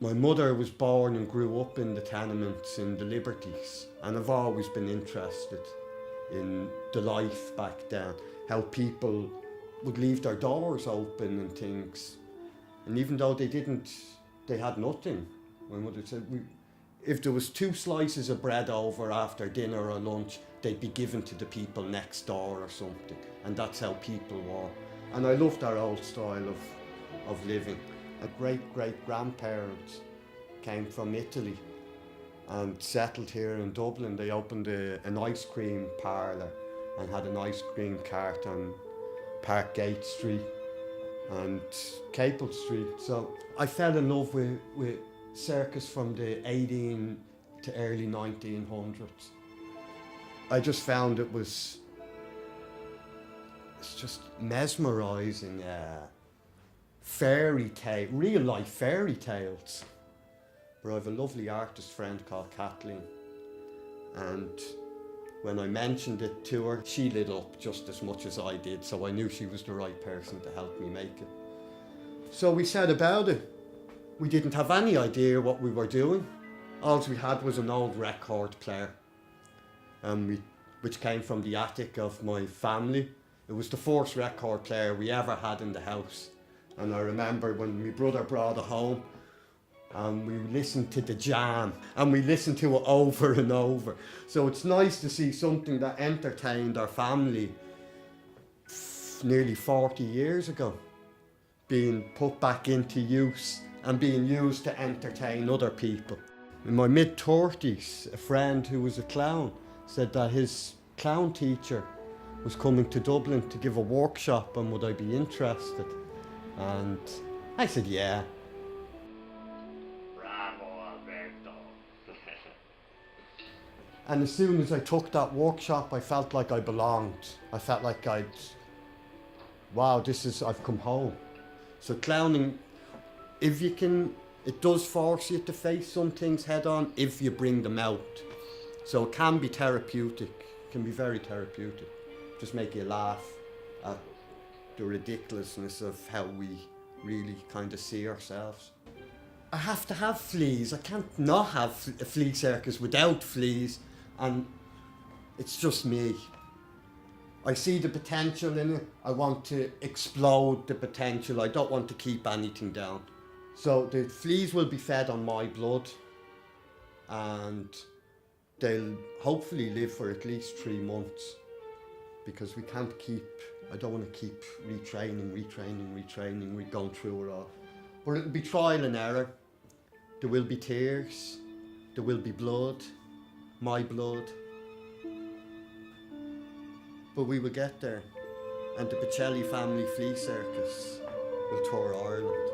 My mother was born and grew up in the tenements in the Liberties, and I've always been interested in the life back then, how people would leave their doors open and things. And even though they had nothing, my mother said, if there was 2 slices of bread over after dinner or lunch, they'd be given to the people next door or something. And that's how people were. And I loved our old style of living. A great-great-grandparents came from Italy and settled here in Dublin. They opened an ice cream parlour and had an ice cream cart on Parkgate Street and Capel Street. So I fell in love with circus from the 18 to early 1900s. I just found it's just mesmerising. Real life fairy tales. But I have a lovely artist friend called Kathleen, and when I mentioned it to her, she lit up just as much as I did, so I knew she was the right person to help me make it. So we set about it. We didn't have any idea what we were doing. All we had was an old record player, which came from the attic of my family. It was the first record player we ever had in the house. And I remember when my brother brought it home, and we listened to the Jam, and we listened to it over and over. So it's nice to see something that entertained our family nearly 40 years ago being put back into use and being used to entertain other people. In my mid-30s, a friend who was a clown said that his clown teacher was coming to Dublin to give a workshop, and would I be interested? And I said, yeah. Bravo, Alberto. And as soon as I took that workshop, I felt like I belonged. I felt like I've come home. So clowning, it does force you to face some things head on if you bring them out. So it can be therapeutic, it can be very therapeutic. Just make you laugh at the ridiculousness of how we really kind of see ourselves. I have to have fleas. I can't not have a flea circus without fleas, and it's just me. I see the potential in it. I want to explode the potential. I don't want to keep anything down. So the fleas will be fed on my blood, and they'll hopefully live for at least 3 months, because I don't want to keep retraining, we're going through it all. But it'll be trial and error. There will be tears, there will be blood, my blood. But we will get there, and the Bodecii family flea circus will tour Ireland.